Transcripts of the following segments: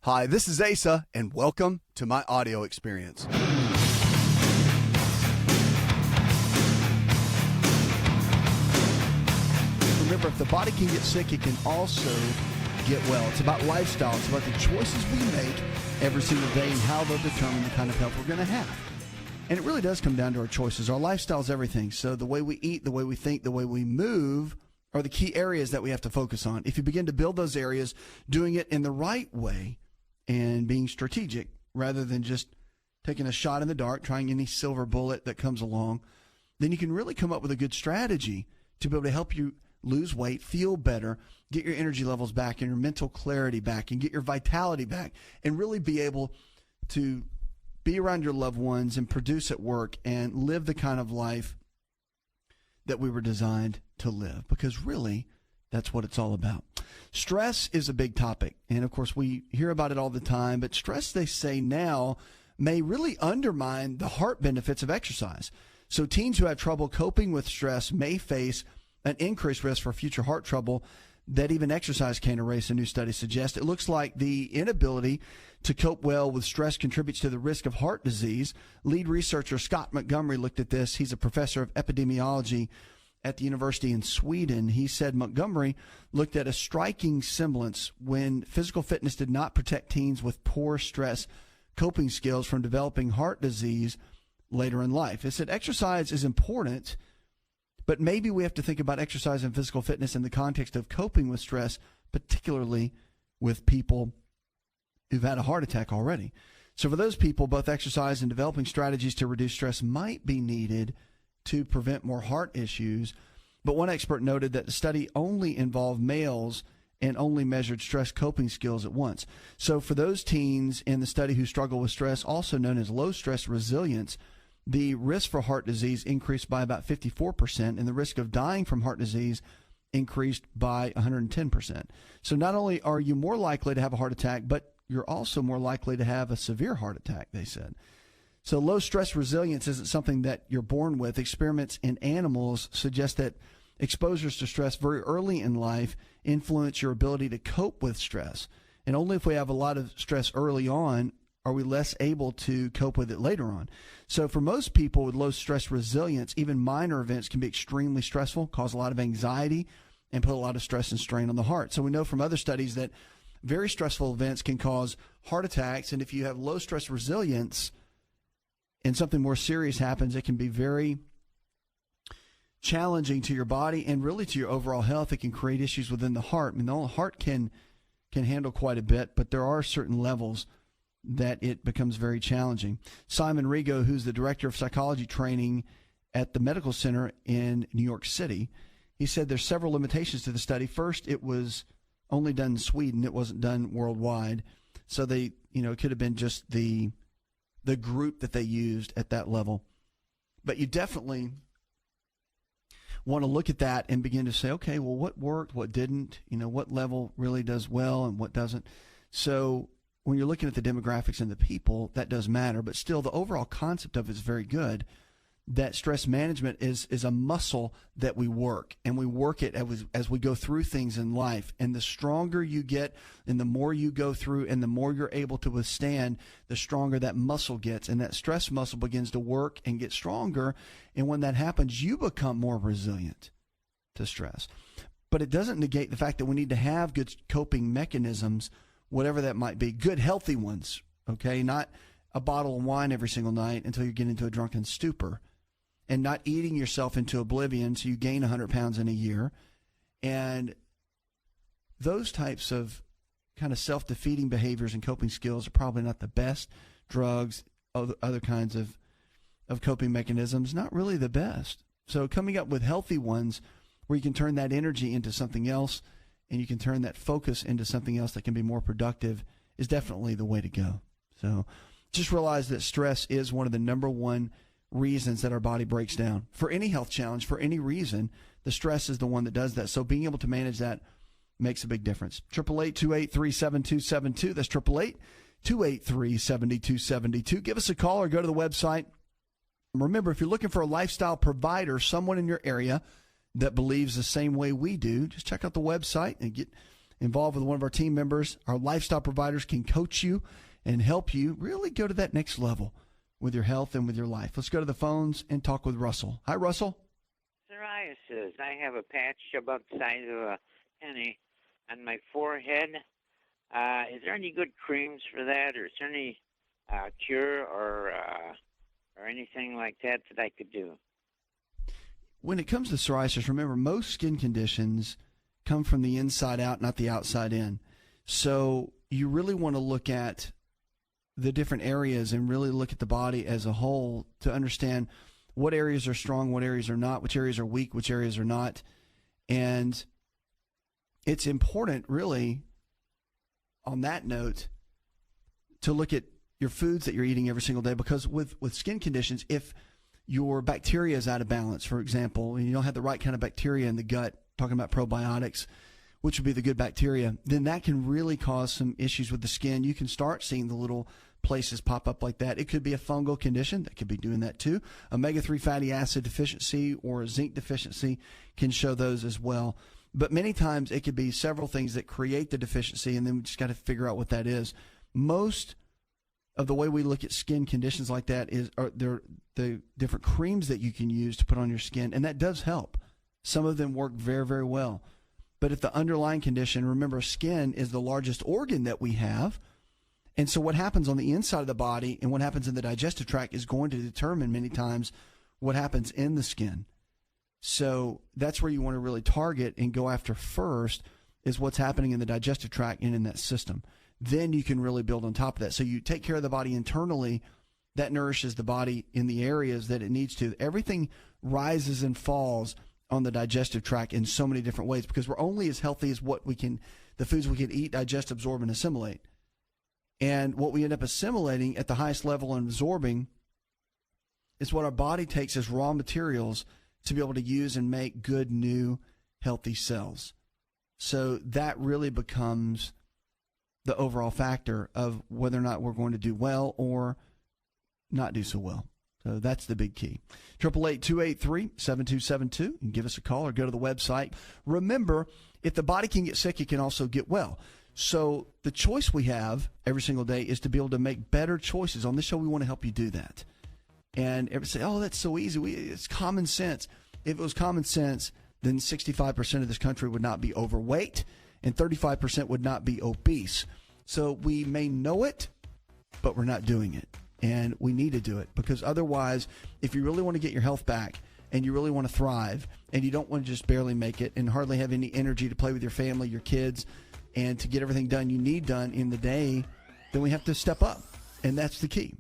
Hi, this is Asa, and welcome to my audio experience. Remember, if the body can get sick, it can also get well. It's about lifestyle. It's about the choices we make every single day and how they'll determine the kind of health we're going to have. And it really does come down to our choices. Our lifestyle is everything. So the way we eat, the way we think, the way we move are the key areas that we have to focus on. If you begin to build those areas, doing it in the right way and being strategic rather than just taking a shot in the dark, trying any silver bullet that comes along, then you can really come up with a good strategy to be able to help you lose weight, feel better, get your energy levels back and your mental clarity back and get your vitality back and really be able to be around your loved ones and produce at work and live the kind of life that we were designed to live, because really that's what it's all about. Stress is a big topic, and of course we hear about it all the time, but stress, they say now, may really undermine the heart benefits of exercise. So teens who have trouble coping with stress may face an increased risk for future heart trouble that even exercise can't erase, a new study suggests. It looks like the inability to cope well with stress contributes to the risk of heart disease. Lead researcher Scott Montgomery looked at this. He's a professor of epidemiology at the university in Sweden. He said Montgomery looked at a striking semblance when physical fitness did not protect teens with poor stress coping skills from developing heart disease later in life. He said exercise is important, but maybe we have to think about exercise and physical fitness in the context of coping with stress, particularly with people who've had a heart attack already. So for those people, both exercise and developing strategies to reduce stress might be needed to prevent more heart issues. But one expert noted that the study only involved males and only measured stress coping skills at once. So for those teens in the study who struggle with stress, also known as low stress resilience, the risk for heart disease increased by about 54%, and the risk of dying from heart disease increased by 110%. So not only are you more likely to have a heart attack, but you're also more likely to have a severe heart attack, they said. So low stress resilience isn't something that you're born with. Experiments in animals suggest that exposures to stress very early in life influence your ability to cope with stress. And only if we have a lot of stress early on are we less able to cope with it later on. So for most people with low stress resilience, even minor events can be extremely stressful, cause a lot of anxiety, and put a lot of stress and strain on the heart. So we know from other studies that very stressful events can cause heart attacks. And if you have low stress resilience and something more serious happens, it can be very challenging to your body and really to your overall health. It can create issues within the heart. I mean, the heart can handle quite a bit, but there are certain levels that it becomes very challenging. Simon Rigo, who's the director of psychology training at the medical center in New York City, he said there's several limitations to the study. First, it was only done in Sweden. It wasn't done worldwide. So it could have been just the group that they used at that level. But you definitely want to look at that and begin to say, okay, well, what worked, what didn't, what level really does well and what doesn't. So when you're looking at the demographics and the people, that does matter. But still, the overall concept of it is very good, that stress management is a muscle that we work, and we work it as we go through things in life. And the stronger you get and the more you go through and the more you're able to withstand, the stronger that muscle gets. And that stress muscle begins to work and get stronger. And when that happens, you become more resilient to stress. But it doesn't negate the fact that we need to have good coping mechanisms, whatever that might be, good, healthy ones, okay? Not a bottle of wine every single night until you get into a drunken stupor, and not eating yourself into oblivion so you gain 100 pounds in a year. And those types of kind of self-defeating behaviors and coping skills are probably not the best. Drugs, other kinds of coping mechanisms, not really the best. So coming up with healthy ones where you can turn that energy into something else and you can turn that focus into something else that can be more productive is definitely the way to go. So just realize that stress is one of the number one reasons that our body breaks down. For any health challenge, for any reason, the stress is the one that does that. So being able to manage that makes a big difference. 888-283-7272. That's 888-283-7272. Give us a call or go to the website. Remember, if you're looking for a lifestyle provider, someone in your area that believes the same way we do, just check out the website and involved with one of our team members, our lifestyle providers can coach you and help you really go to that next level with your health and with your life. Let's go to the phones and talk with Russell. Hi, Russell. Psoriasis. I have a patch about the size of a penny on my forehead. Is there any good creams for that, or is there any cure or anything like that that I could do? When it comes to psoriasis, remember, most skin conditions come from the inside out, not the outside in. So you really want to look at the different areas and really look at the body as a whole to understand what areas are strong, what areas are not, which areas are weak, which areas are not. And it's important, really, on that note, to look at your foods that you're eating every single day, because with skin conditions, if your bacteria is out of balance, for example, and you don't have the right kind of bacteria in the gut, talking about probiotics, which would be the good bacteria, then that can really cause some issues with the skin. You can start seeing the little places pop up like that. It could be a fungal condition that could be doing that too. Omega-3 fatty acid deficiency or a zinc deficiency can show those as well. But many times it could be several things that create the deficiency, and then we just got to figure out what that is. Most of the way we look at skin conditions like that are the different creams that you can use to put on your skin, and that does help. Some of them work very, very well. But if the underlying condition, remember, skin is the largest organ that we have, and so what happens on the inside of the body and what happens in the digestive tract is going to determine many times what happens in the skin. So that's where you want to really target and go after first, is what's happening in the digestive tract and in that system. Then you can really build on top of that. So you take care of the body internally, that nourishes the body in the areas that it needs to. Everything rises and falls on the digestive tract in so many different ways, because we're only as healthy as the foods we can eat, digest, absorb, and assimilate. And what we end up assimilating at the highest level and absorbing is what our body takes as raw materials to be able to use and make good, new, healthy cells. So that really becomes the overall factor of whether or not we're going to do well or not do so well. So that's the big key. 888-283-7272. You can give us a call or go to the website. Remember, if the body can get sick, it can also get well. So the choice we have every single day is to be able to make better choices. On this show, we want to help you do that. And everybody say, oh, that's so easy. It's common sense. If it was common sense, then 65% of this country would not be overweight and 35% would not be obese. So we may know it, but we're not doing it. And we need to do it, because otherwise, if you really want to get your health back and you really want to thrive and you don't want to just barely make it and hardly have any energy to play with your family, your kids, and to get everything done you need done in the day, then we have to step up. And that's the key.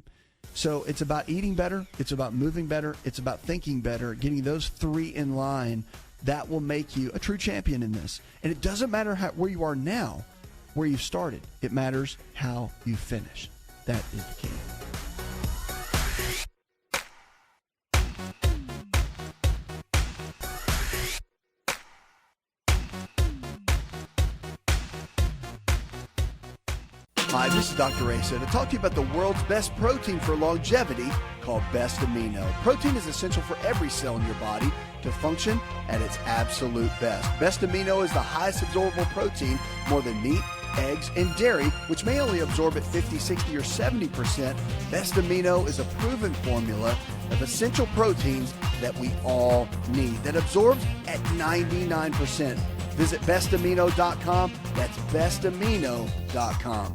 So it's about eating better. It's about moving better. It's about thinking better. Getting those three in line, that will make you a true champion in this. And it doesn't matter where you are now, where you started. It matters how you finish. That is the key. Hi, this is Dr. Asa to talk to you about the world's best protein for longevity called Best Amino. Protein is essential for every cell in your body to function at its absolute best. Best Amino is the highest absorbable protein, more than meat, eggs, and dairy, which may only absorb at 50, 60, or 70%. Best Amino is a proven formula of essential proteins that we all need that absorbs at 99%. Visit bestamino.com. That's bestamino.com.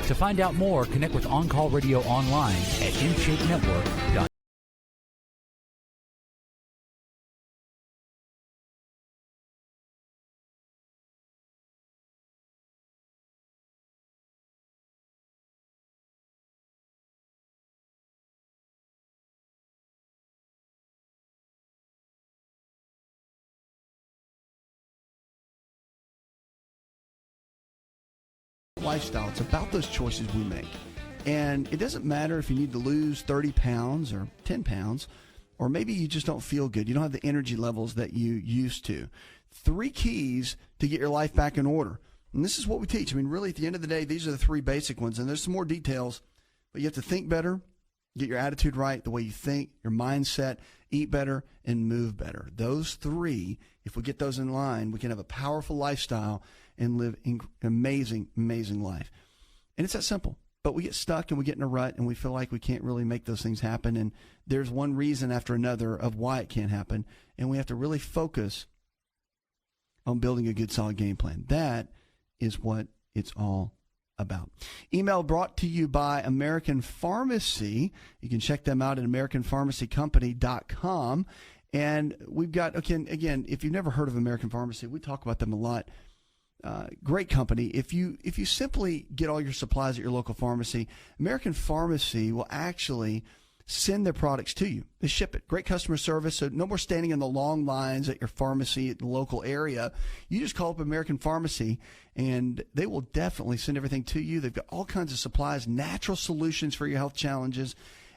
To find out more, connect with On Call Radio online at InShapeNetwork.com. Lifestyle. It's about those choices we make. And it doesn't matter if you need to lose 30 pounds or 10 pounds, or maybe you just don't feel good. You don't have the energy levels that you used to. 3 keys to get your life back in order. And this is what we teach. I mean, really, at the end of the day, these are the 3 basic ones. And there's some more details But you have to think better, get your attitude right, the way you think, your mindset, eat better, and move better. Those three, if we get those in line, we can have a powerful lifestyle and live an amazing, amazing life. And it's that simple. But we get stuck and we get in a rut and we feel like we can't really make those things happen. And there's one reason after another of why it can't happen. And we have to really focus on building a good, solid game plan. That is what it's all about. Email brought to you by American Pharmacy. You can check them out at AmericanPharmacyCompany.com. And we've got, again, if you've never heard of American Pharmacy, we talk about them a lot. Great company. If you simply get all your supplies at your local pharmacy, American Pharmacy will actually send their products to you. They ship it. Great customer service. So no more standing in the long lines at your pharmacy at the local area. You just call up American Pharmacy and they will definitely send everything to you. They've got all kinds of supplies, natural solutions for your health challenges,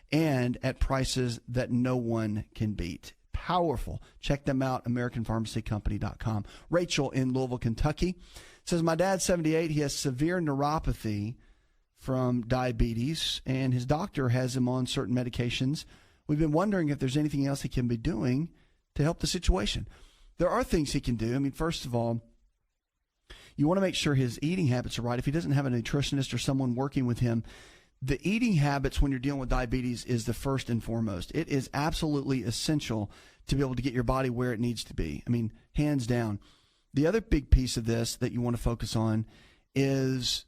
and at prices that no one can beat. Powerful. Check them out, AmericanPharmacyCompany.com. Rachel in Louisville, Kentucky says, my dad's 78. He has severe neuropathy from diabetes, and his doctor has him on certain medications. We've been wondering if there's anything else he can be doing to help the situation. There are things he can do. I mean, first of all, you want to make sure his eating habits are right. If he doesn't have a nutritionist or someone working with him, the eating habits when you're dealing with diabetes is the first and foremost. It is absolutely essential to be able to get your body where it needs to be. I mean, hands down. The other big piece of this that you want to focus on is,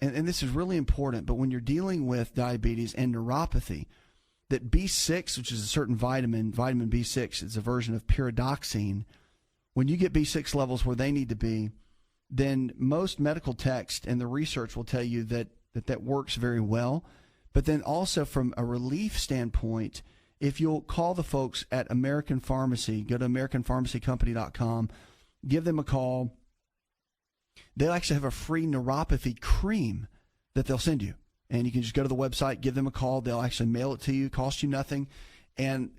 and this is really important, but when you're dealing with diabetes and neuropathy, that B6, which is a certain vitamin B6, is a version of pyridoxine. When you get B6 levels where they need to be, then most medical text and the research will tell you that works very well. But then also from a relief standpoint, if you'll call the folks at American Pharmacy, go to AmericanPharmacyCompany.com, give them a call. They'll actually have a free neuropathy cream that they'll send you. And you can just go to the website, give them a call. They'll actually mail it to you, cost you nothing. And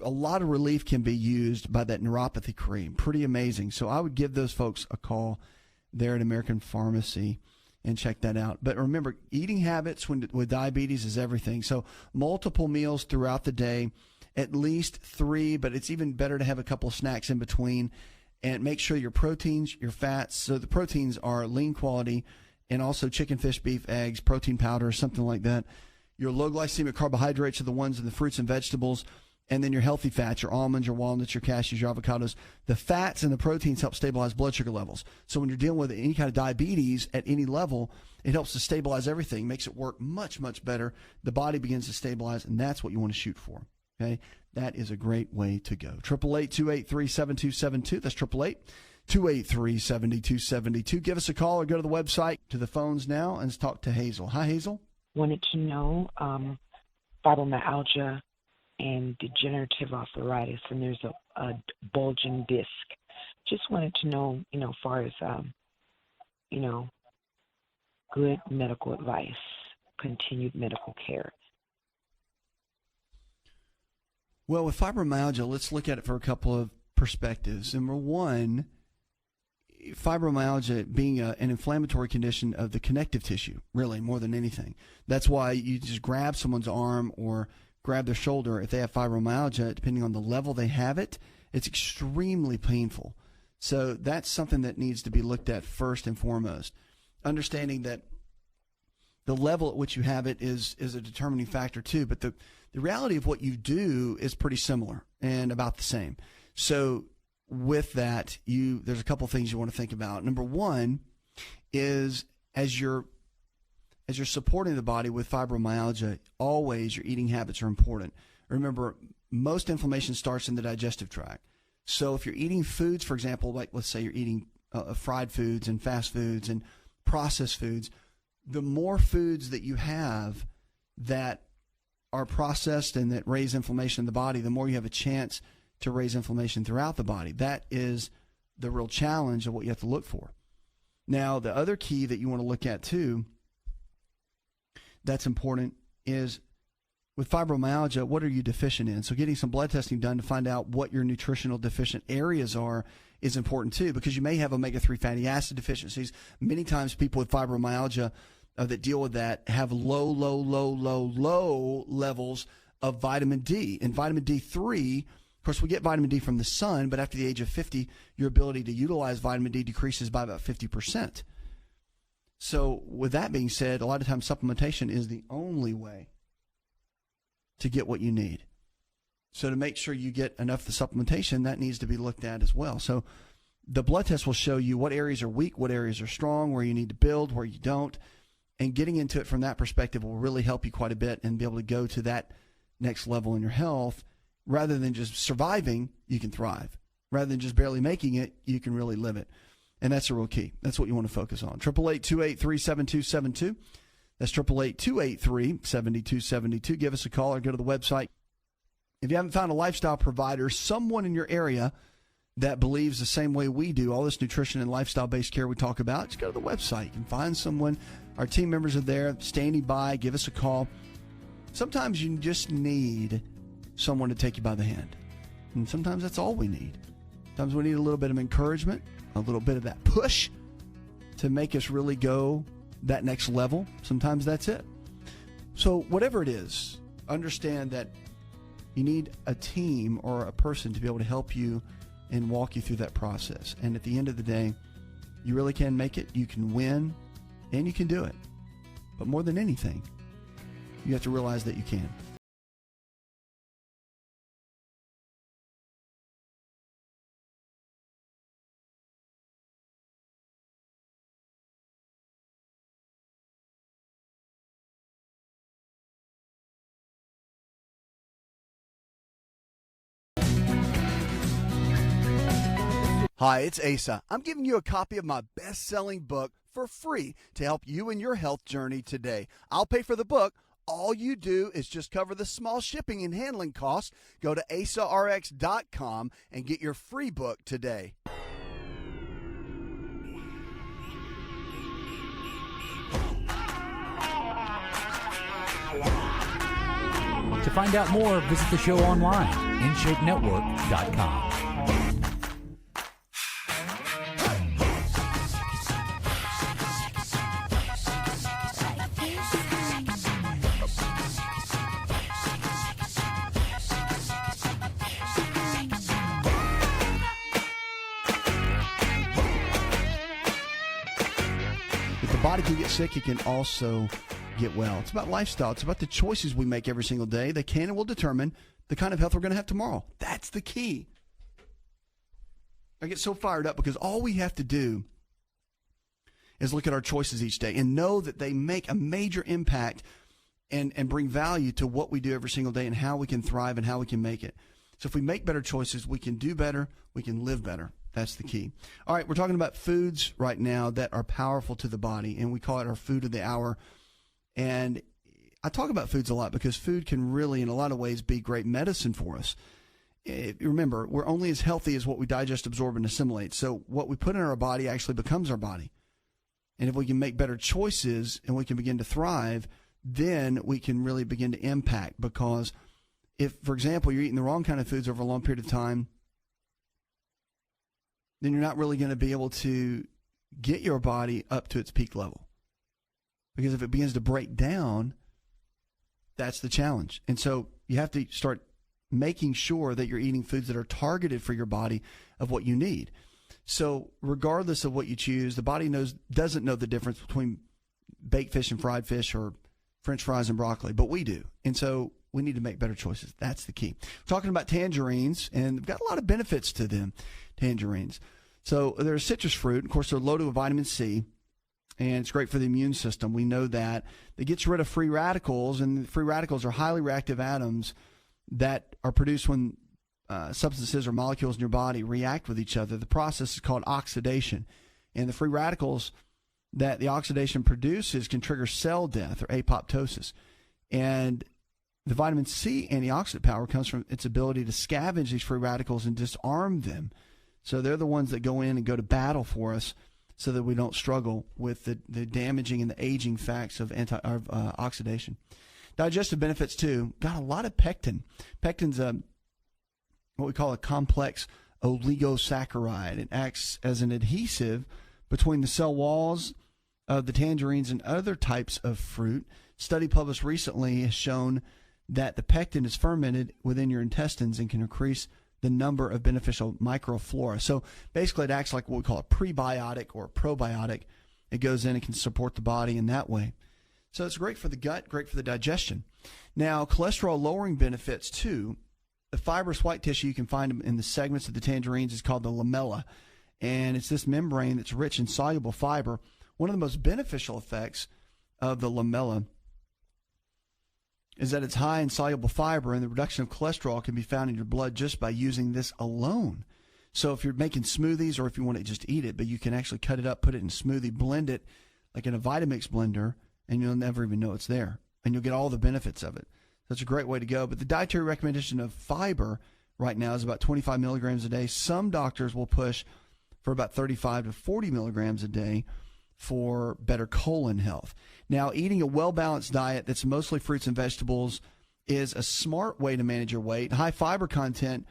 a lot of relief can be used by that neuropathy cream. Pretty amazing. So I would give those folks a call there at American Pharmacy and check that out. But remember, eating habits with diabetes is everything. So multiple meals throughout the day, at least 3, but it's even better to have a couple of snacks in between. And make sure your proteins, your fats, so the proteins are lean quality, and also chicken, fish, beef, eggs, protein powder, something like that. Your low glycemic carbohydrates are the ones in the fruits and vegetables. And then your healthy fats, your almonds, your walnuts, your cashews, your avocados. The fats and the proteins help stabilize blood sugar levels. So when you're dealing with any kind of diabetes at any level, it helps to stabilize everything, makes it work much, much better. The body begins to stabilize, and that's what you want to shoot for. Okay? That is a great way to go. 888-283-7272. That's 888-283-7272. Give us a call or go to the website, to the phones now, and let's talk to Hazel. Hi, Hazel. Wanted to know fibromyalgia and degenerative arthritis, and there's a bulging disc. Just wanted to know, as far as, good medical advice, continued medical care. Well, with fibromyalgia, let's look at it for a couple of perspectives. Number one, fibromyalgia being an inflammatory condition of the connective tissue, really, more than anything. That's why you just grab someone's arm or grab their shoulder. If they have fibromyalgia, depending on the level they have it, it's extremely painful. So that's something that needs to be looked at first and foremost. Understanding that the level at which you have it is a determining factor too, but the reality of what you do is pretty similar and about the same. So with that, there's a couple things you want to think about. Number one is as you're supporting the body with fibromyalgia, always your eating habits are important. Remember, most inflammation starts in the digestive tract. So if you're eating foods, for example, like let's say you're eating fried foods and fast foods and processed foods, the more foods that you have that are processed and that raise inflammation in the body, the more you have a chance to raise inflammation throughout the body. That is the real challenge of what you have to look for. Now, the other key that you want to look at too that's important is with fibromyalgia, what are you deficient in? So getting some blood testing done to find out what your nutritional deficient areas are is important too, because you may have omega-3 fatty acid deficiencies. Many times people with fibromyalgia that deal with that have low levels of vitamin D. And vitamin D3, of course, we get vitamin D from the sun, but after the age of 50, your ability to utilize vitamin D decreases by about 50%. So with that being said, a lot of times supplementation is the only way to get what you need. So to make sure you get enough of the supplementation, that needs to be looked at as well. So the blood test will show you what areas are weak, what areas are strong, where you need to build, where you don't. And getting into it from that perspective will really help you quite a bit and be able to go to that next level in your health. Rather than just surviving, you can thrive. Rather than just barely making it, you can really live it. And that's the real key. That's what you want to focus on. 888-283-7272. That's 888-283-7272. Give us a call or go to the website. If you haven't found a lifestyle provider, someone in your area that believes the same way we do, all this nutrition and lifestyle-based care we talk about, just go to the website. You can find someone. Our team members are there standing by. Give us a call. Sometimes you just need someone to take you by the hand. And sometimes that's all we need. Sometimes we need a little bit of encouragement, a little bit of that push to make us really go that next level. Sometimes that's it. So whatever it is, understand that you need a team or a person to be able to help you and walk you through that process. And at the end of the day, you really can make it. You can win, and you can do it. But more than anything, you have to realize that you can. Hi, it's Asa. I'm giving you a copy of my best-selling book for free to help you in your health journey today. I'll pay for the book. All you do is just cover the small shipping and handling costs. Go to AsaRx.com and get your free book today. To find out more, visit the show online, InShapeNetwork.com. Body can get sick, it can also get well. It's about lifestyle. It's about the choices we make every single day. They can and will determine the kind of health we're going to have tomorrow. That's the key. I get so fired up because all we have to do is look at our choices each day and know that they make a major impact and bring value to what we do every single day and how we can thrive and how we can make it. So if we make better choices, we can do better, we can live better. That's the key. All right, we're talking about foods right now that are powerful to the body, and we call it our food of the hour. And I talk about foods a lot because food can really, in a lot of ways, be great medicine for us. Remember, we're only as healthy as what we digest, absorb, and assimilate. So what we put in our body actually becomes our body. And if we can make better choices and we can begin to thrive, then we can really begin to impact. Because if, for example, you're eating the wrong kind of foods over a long period of time, then you're not really going to be able to get your body up to its peak level. Because if it begins to break down, that's the challenge. And so you have to start making sure that you're eating foods that are targeted for your body of what you need. So regardless of what you choose, the body doesn't know the difference between baked fish and fried fish or French fries and broccoli, but we do. And so we need to make better choices. That's the key. We're talking about tangerines, and they've got a lot of benefits to them, tangerines. So they're a citrus fruit. Of course, they're loaded with vitamin C, and it's great for the immune system. We know that. It gets rid of free radicals, and free radicals are highly reactive atoms that are produced when substances or molecules in your body react with each other. The process is called oxidation, and the free radicals that the oxidation produces can trigger cell death or apoptosis. And the vitamin C antioxidant power comes from its ability to scavenge these free radicals and disarm them. So they're the ones that go in and go to battle for us so that we don't struggle with the damaging and the aging facts of oxidation. Digestive benefits, too. Got a lot of pectin. Pectin's what we call a complex oligosaccharide. It acts as an adhesive between the cell walls of the tangerines and other types of fruit. Study published recently has shown that the pectin is fermented within your intestines and can increase the number of beneficial microflora. So basically it acts like what we call a prebiotic or a probiotic. It goes in and can support the body in that way. So it's great for the gut, great for the digestion. Now, cholesterol lowering benefits too. The fibrous white tissue you can find in the segments of the tangerines is called the lamella, and it's this membrane that's rich in soluble fiber. One of the most beneficial effects of the lamella is that it's high in soluble fiber, and the reduction of cholesterol can be found in your blood just by using this alone. So if you're making smoothies, or if you want to just eat it, but you can actually cut it up, put it in a smoothie, blend it like in a Vitamix blender, and you'll never even know it's there, and you'll get all the benefits of it. That's a great way to go. But the dietary recommendation of fiber right now is about 25 milligrams a day. Some doctors will push for about 35 to 40 milligrams a day for better colon health. Now, eating a well-balanced diet that's mostly fruits and vegetables is a smart way to manage your weight. High fiber content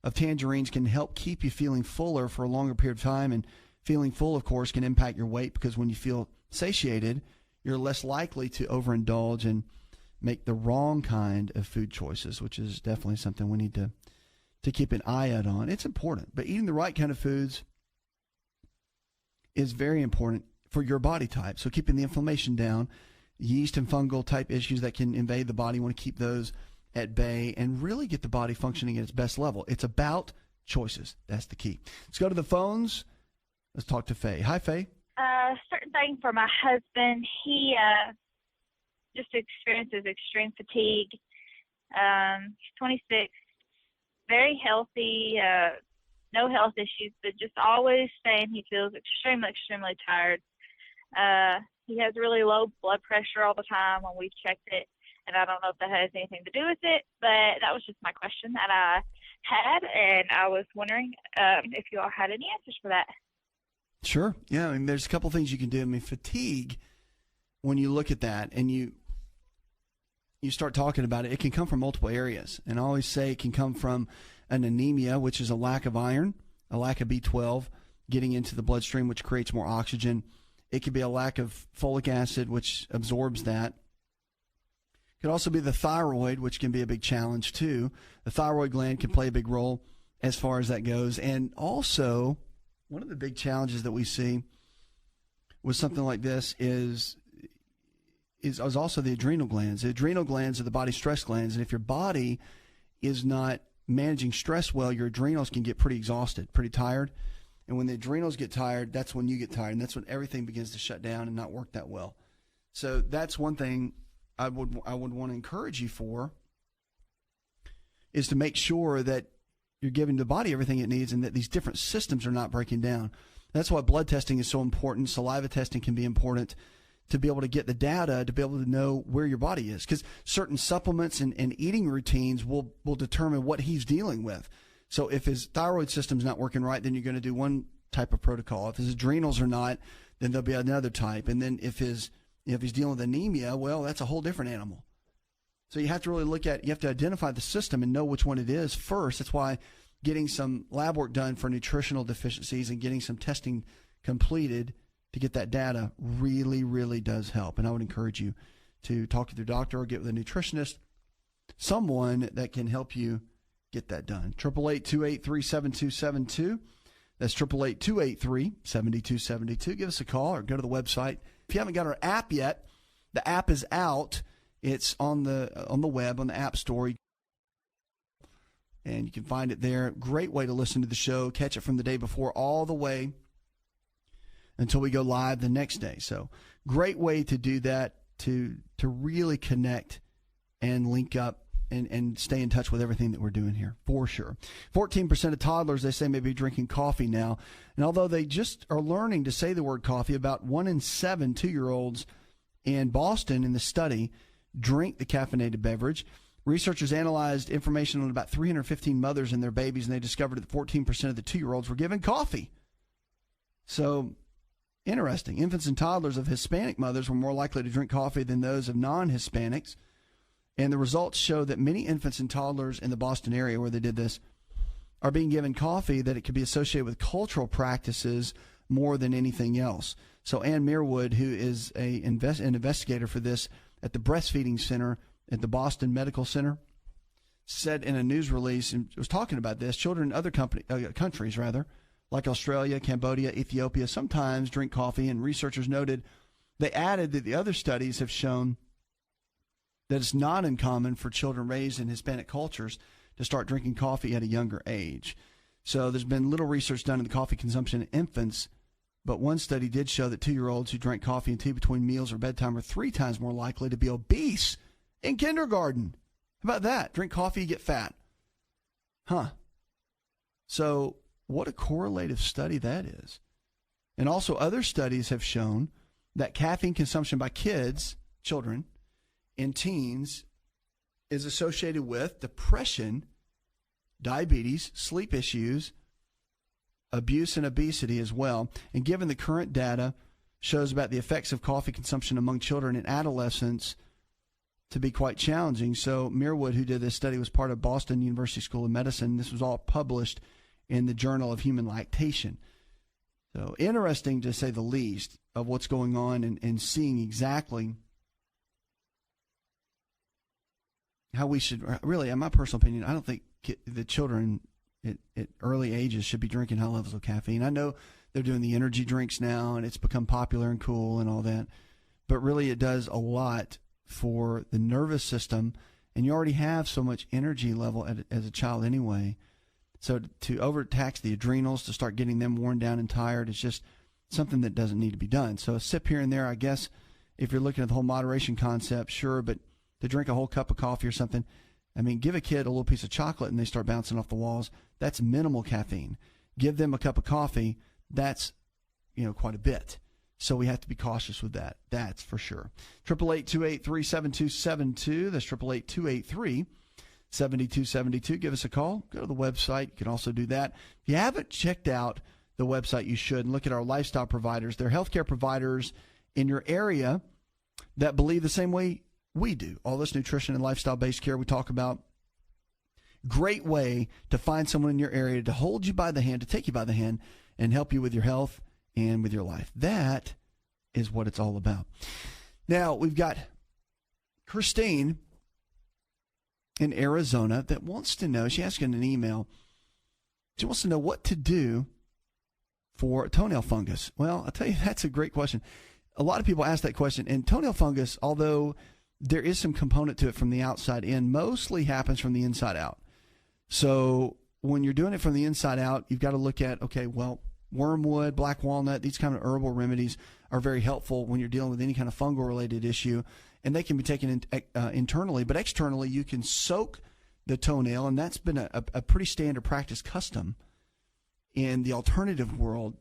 of tangerines can help keep you feeling fuller for a longer period of time, and feeling full, of course, can impact your weight, because when you feel satiated, you're less likely to overindulge and make the wrong kind of food choices, which is definitely something we need to keep an eye out on. It's important, but eating the right kind of foods is very important for your body type. So keeping the inflammation down, yeast and fungal type issues that can invade the body, you want to keep those at bay and really get the body functioning at its best level. It's about choices. That's the key. Let's go to the phones. Let's talk to Faye. Hi, Faye. Certain thing for my husband. He just experiences extreme fatigue. He's 26, very healthy, no health issues, but just always saying he feels extremely, extremely tired. He has really low blood pressure all the time when we've checked it, and I don't know if that has anything to do with it, but that was just my question that I had, and I was wondering if you all had any answers for that. Sure. Yeah, I mean, there's a couple things you can do. I mean, fatigue, when you look at that and you start talking about it, it can come from multiple areas. And I always say it can come from an anemia, which is a lack of iron, a lack of B12 getting into the bloodstream, which creates more oxygen. It could be a lack of folic acid, which absorbs that. It could also be the thyroid, which can be a big challenge too. The thyroid gland can play a big role as far as that goes. And also, one of the big challenges that we see with something like this is also the adrenal glands. The adrenal glands are the body's stress glands, and if your body is not managing stress well, your adrenals can get pretty exhausted, pretty tired. And when the adrenals get tired, that's when you get tired, and that's when everything begins to shut down and not work that well. So that's one thing I would want to encourage you for, is to make sure that you're giving the body everything it needs and that these different systems are not breaking down. That's why blood testing is so important. Saliva testing can be important to be able to get the data, to be able to know where your body is, because certain supplements and eating routines will determine what he's dealing with. So if his thyroid system's not working right, then you're going to do one type of protocol. If his adrenals are not, then there'll be another type. And then if he's dealing with anemia, well, that's a whole different animal. So you have to really you have to identify the system and know which one it is first. That's why getting some lab work done for nutritional deficiencies and getting some testing completed to get that data really, really does help. And I would encourage you to talk with your doctor or get with a nutritionist, someone that can help you get that done. 888-283-7272. That's 888-283-7272. Give us a call or go to the website. If you haven't got our app yet, the app is out. It's on the web, on the App Store. And you can find it there. Great way to listen to the show. Catch it from the day before all the way until we go live the next day. So great way to do that, to really connect and link up and stay in touch with everything that we're doing here, for sure. 14% of toddlers, they say, may be drinking coffee now. And although they just are learning to say the word coffee, about 1 in 7 2-year-olds in Boston in the study drink the caffeinated beverage. Researchers analyzed information on about 315 mothers and their babies, and they discovered that 14% of the 2-year-olds were given coffee. So, interesting. Infants and toddlers of Hispanic mothers were more likely to drink coffee than those of non-Hispanics. And the results show that many infants and toddlers in the Boston area where they did this are being given coffee, that it could be associated with cultural practices more than anything else. So Ann Merewood, who is an investigator for this at the Breastfeeding Center at the Boston Medical Center, said in a news release, and was talking about this, children in other countries, like Australia, Cambodia, Ethiopia, sometimes drink coffee, and researchers noted they added that the other studies have shown that it's not uncommon for children raised in Hispanic cultures to start drinking coffee at a younger age. So there's been little research done in the coffee consumption in infants, but one study did show that 2-year-olds who drank coffee and tea between meals or bedtime are 3 times more likely to be obese in kindergarten. How about that? Drink coffee, you get fat. So what a correlative study that is. And also other studies have shown that caffeine consumption by children, and teens is associated with depression, diabetes, sleep issues, abuse, and obesity as well. And given the current data shows about the effects of coffee consumption among children and adolescents to be quite challenging. So Merewood, who did this study, was part of Boston University School of Medicine. This was all published in the Journal of Human Lactation. So interesting, to say the least, of what's going on and seeing exactly how we should really, in my personal opinion, I don't think the children at early ages should be drinking high levels of caffeine. I know they're doing the energy drinks now, and it's become popular and cool and all that, but really it does a lot for the nervous system, and you already have so much energy level as a child anyway. So to overtax the adrenals, to start getting them worn down and tired, is just something that doesn't need to be done. So a sip here and there, I guess, if you're looking at the whole moderation concept, sure, but to drink a whole cup of coffee or something, I mean, give a kid a little piece of chocolate and they start bouncing off the walls. That's minimal caffeine. Give them a cup of coffee, that's, quite a bit. So we have to be cautious with that. That's for sure. 888-283-7272. That's 888-283-7272. Give us a call. Go to the website. You can also do that. If you haven't checked out the website, you should. And look at our lifestyle providers. They're healthcare providers in your area that believe the same way we do. All this nutrition and lifestyle-based care we talk about. Great way to find someone in your area to hold you by the hand, to take you by the hand, and help you with your health and with your life. That is what it's all about. Now, we've got Christine in Arizona that wants to know, she asked in an email, she wants to know what to do for toenail fungus. Well, I'll tell you, that's a great question. A lot of people ask that question, and toenail fungus, although there is some component to it from the outside in, mostly happens from the inside out. So when you're doing it from the inside out, you've got to look at, okay, well, wormwood, black walnut, these kind of herbal remedies are very helpful when you're dealing with any kind of fungal-related issue, and they can be taken internally. But externally, you can soak the toenail, and that's been a pretty standard practice custom in the alternative world.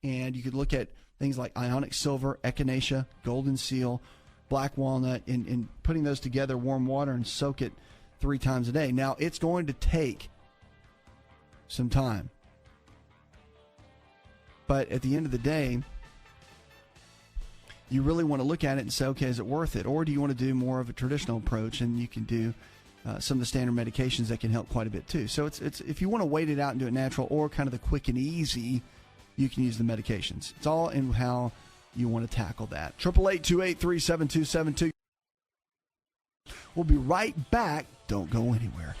And you could look at things like ionic silver, echinacea, golden seal, black walnut, and putting those together, warm water, and soak it 3 times a day. Now, it's going to take some time. But at the end of the day, you really want to look at it and say, okay, is it worth it? Or do you want to do more of a traditional approach? And you can do some of the standard medications that can help quite a bit too. So it's if you want to wait it out and do it natural, or kind of the quick and easy, you can use the medications. It's all in how you want to tackle that. 888-283-7272. We'll be right back. Don't go anywhere.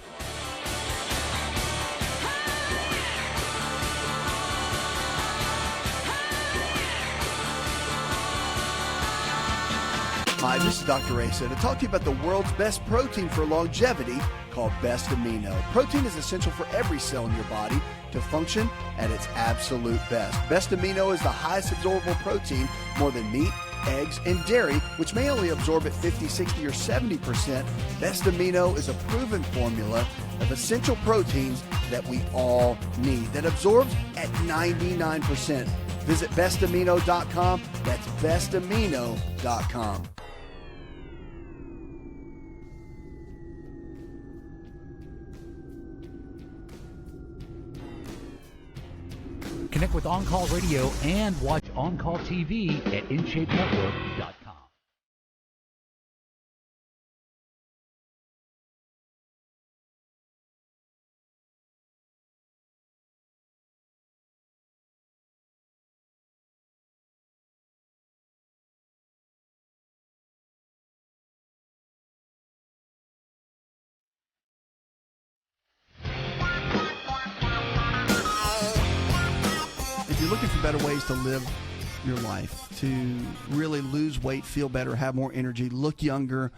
Hi, this is Dr. Asa to talk to you about the world's best protein for longevity called Best Amino. Protein is essential for every cell in your body to function at its absolute best. Best Amino is the highest absorbable protein, more than meat, eggs, and dairy, which may only absorb at 50, 60, or 70%. Best Amino is a proven formula of essential proteins that we all need that absorbs at 99%. Visit bestamino.com. That's bestamino.com. Connect with On Call Radio and watch On Call TV at InShapeNetwork.com. some better ways to live your life, to really lose weight, feel better, have more energy, look younger,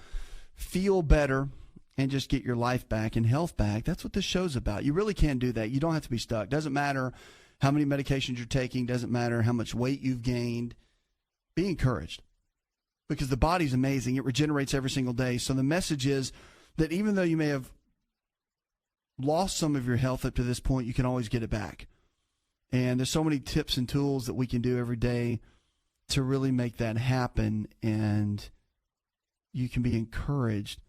feel better, and just get your life back and health back. That's what this show's about. You really can do that. You don't have to be stuck. Doesn't matter how many medications you're taking. Doesn't matter how much weight you've gained. Be encouraged, because the body's amazing. It regenerates every single day. So the message is that even though you may have lost some of your health up to this point, you can always get it back. And there's so many tips and tools that we can do every day to really make that happen. And you can be encouraged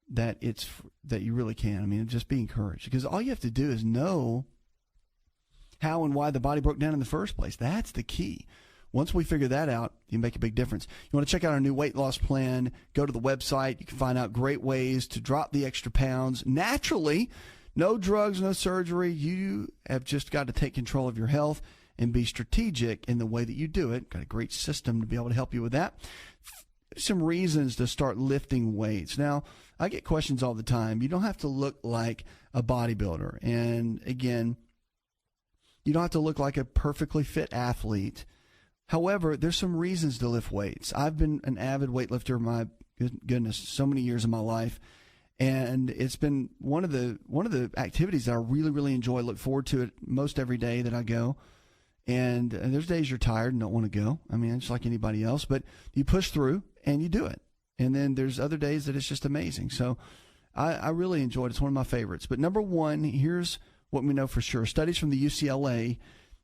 that you really can. I mean, just be encouraged, because all you have to do is know how and why the body broke down in the first place. That's the key. Once we figure that out, you make a big difference. You want to check out our new weight loss plan, go to the website. You can find out great ways to drop the extra pounds naturally. No drugs, no surgery. You have just got to take control of your health and be strategic in the way that you do it. Got a great system to be able to help you with that. Some reasons to start lifting weights. Now, I get questions all the time. You don't have to look like a bodybuilder. And again, you don't have to look like a perfectly fit athlete. However, there's some reasons to lift weights. I've been an avid weightlifter, my goodness, so many years of my life. And it's been one of the activities that I really, really enjoy. Look forward to it most every day that I go. And there's days you're tired and don't want to go. I mean, just like anybody else. But you push through and you do it. And then there's other days that it's just amazing. So I really enjoy it. It's one of my favorites. But number one, here's what we know for sure. Studies from the UCLA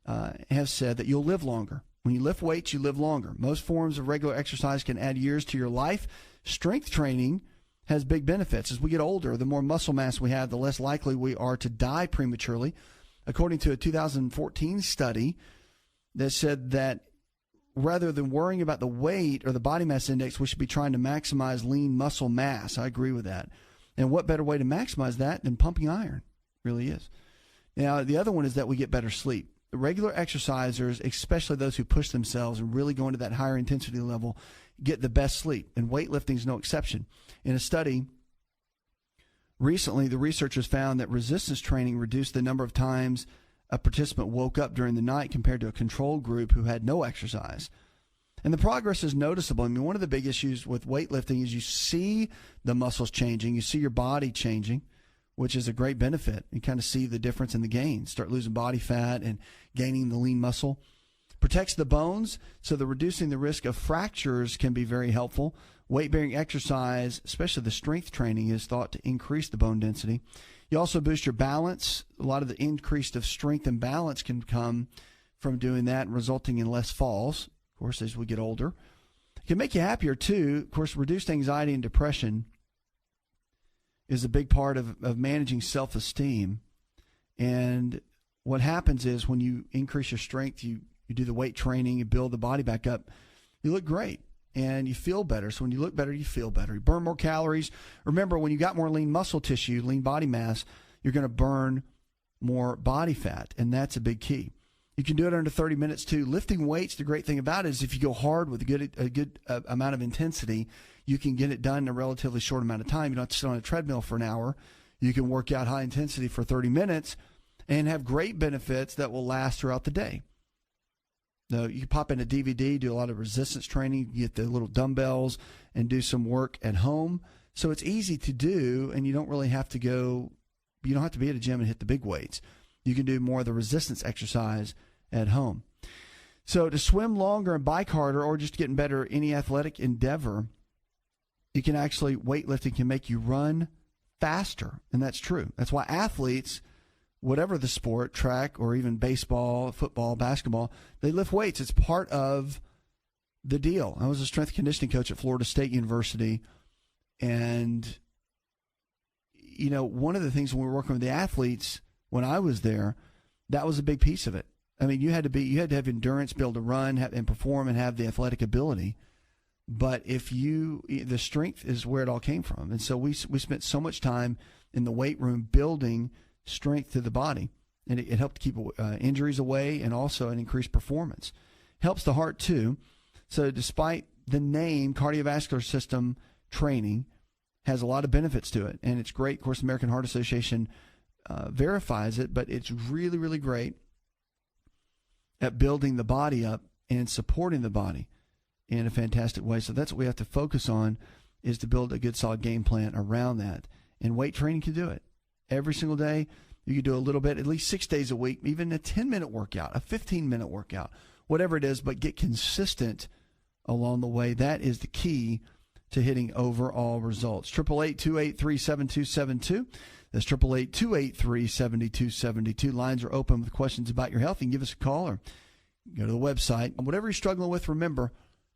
have said that you'll live longer. When you lift weights, you live longer. Most forms of regular exercise can add years to your life. Strength training has big benefits. As we get older, the more muscle mass we have, the less likely we are to die prematurely. According to a 2014 study that said that rather than worrying about the weight or the body mass index, we should be trying to maximize lean muscle mass. I agree with that. And what better way to maximize that than pumping iron? Really is. Now, the other one is that we get better sleep. Regular exercisers, especially those who push themselves and really go into that higher intensity level, get the best sleep. And weightlifting is no exception. In a study recently, the researchers found that resistance training reduced the number of times a participant woke up during the night compared to a control group who had no exercise. And the progress is noticeable. I mean, one of the big issues with weightlifting is you see the muscles changing, you see your body changing, which is a great benefit. You kind of see the difference in the gains. Start losing body fat and gaining the lean muscle. Protects the bones, so the reducing the risk of fractures can be very helpful. Weight-bearing exercise, especially the strength training, is thought to increase the bone density. You also boost your balance. A lot of the increase of strength and balance can come from doing that, resulting in less falls, of course, as we get older. It can make you happier, too. Of course, reduced anxiety and depression is a big part of managing self-esteem. And what happens is when you increase your strength, you do the weight training, you build the body back up, you look great and you feel better. So when you look better, you feel better. You burn more calories. Remember, when you got more lean muscle tissue, lean body mass, you're going to burn more body fat, and that's a big key. You can do it under 30 minutes too. Lifting weights, the great thing about it is if you go hard with a good amount of intensity, you can get it done in a relatively short amount of time. You don't have to sit on a treadmill for an hour. You can work out high intensity for 30 minutes and have great benefits that will last throughout the day. Now, you can pop in a DVD, do a lot of resistance training, get the little dumbbells, and do some work at home. So it's easy to do, and you don't really have to you don't have to be at a gym and hit the big weights. You can do more of the resistance exercise at home. So to swim longer and bike harder, or just getting better at any athletic endeavor, you can actually, weightlifting can make you run faster, and that's true. That's why athletes, whatever the sport, track or even baseball, football, basketball, they lift weights. It's part of the deal. I was a strength conditioning coach at Florida State University, and you know, one of the things when we were working with the athletes when I was there, that was a big piece of it. I mean, you had to have endurance, be able to run and perform and have the athletic ability. But the strength is where it all came from. And so we spent so much time in the weight room building strength to the body. And it helped keep injuries away, and also an increased performance. Helps the heart too. So despite the name, cardiovascular system training has a lot of benefits to it. And it's great. Of course, the American Heart Association verifies it, but it's really, really great. at building the body up and supporting the body in a fantastic way. So that's what we have to focus on, is to build a good solid game plan around that. And weight training can do it. Every single day, you can do a little bit, at least 6 days a week, even a 10-minute workout, a 15-minute workout, whatever it is, but get consistent along the way. That is the key to hitting overall results. 888-283-7272. That's 888-283-7272. Lines are open with questions about your health. You can give us a call or go to the website. And whatever you're struggling with, remember,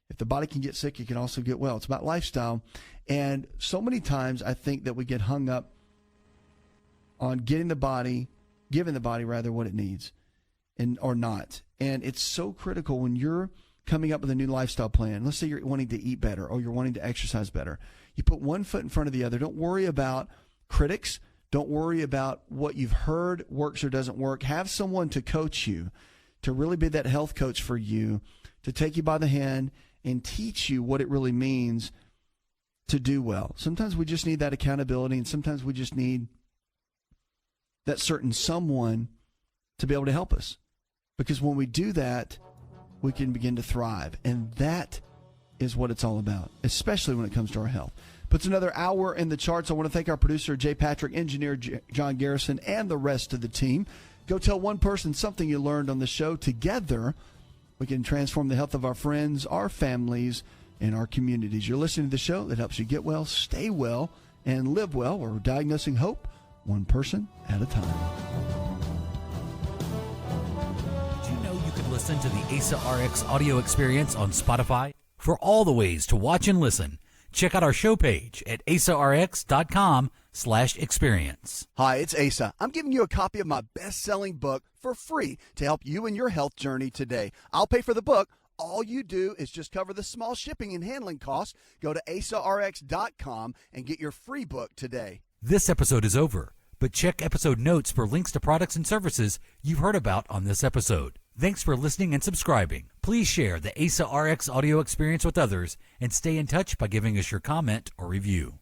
if the body can get sick, it can also get well. It's about lifestyle. And so many times I think that we get hung up on giving the body what it needs or not. And it's so critical when you're coming up with a new lifestyle plan. Let's say you're wanting to eat better or you're wanting to exercise better. You put one foot in front of the other. Don't worry about critics. Don't worry about what you've heard works or doesn't work. Have someone to coach you, to really be that health coach for you, to take you by the hand and teach you what it really means to do well. Sometimes we just need that accountability, and sometimes we just need that certain someone to be able to help us. Because when we do that, we can begin to thrive. And that is what it's all about, especially when it comes to our health. Puts another hour in the charts. I want to thank our producer, Jay Patrick, engineer John Garrison, and the rest of the team. Go tell one person something you learned on the show. Together, we can transform the health of our friends, our families, and our communities. You're listening to the show that helps you get well, stay well, and live well. We're diagnosing hope one person at a time. Did you know you could listen to the AsaRx audio experience on Spotify? For all the ways to watch and listen, check out our show page at asarx.com/experience. Hi, it's Asa. I'm giving you a copy of my best-selling book for free to help you in your health journey today. I'll pay for the book. All you do is just cover the small shipping and handling costs. Go to asarx.com and get your free book today. This episode is over, but check episode notes for links to products and services you've heard about on this episode. Thanks for listening and subscribing. Please share the AsaRx audio experience with others and stay in touch by giving us your comment or review.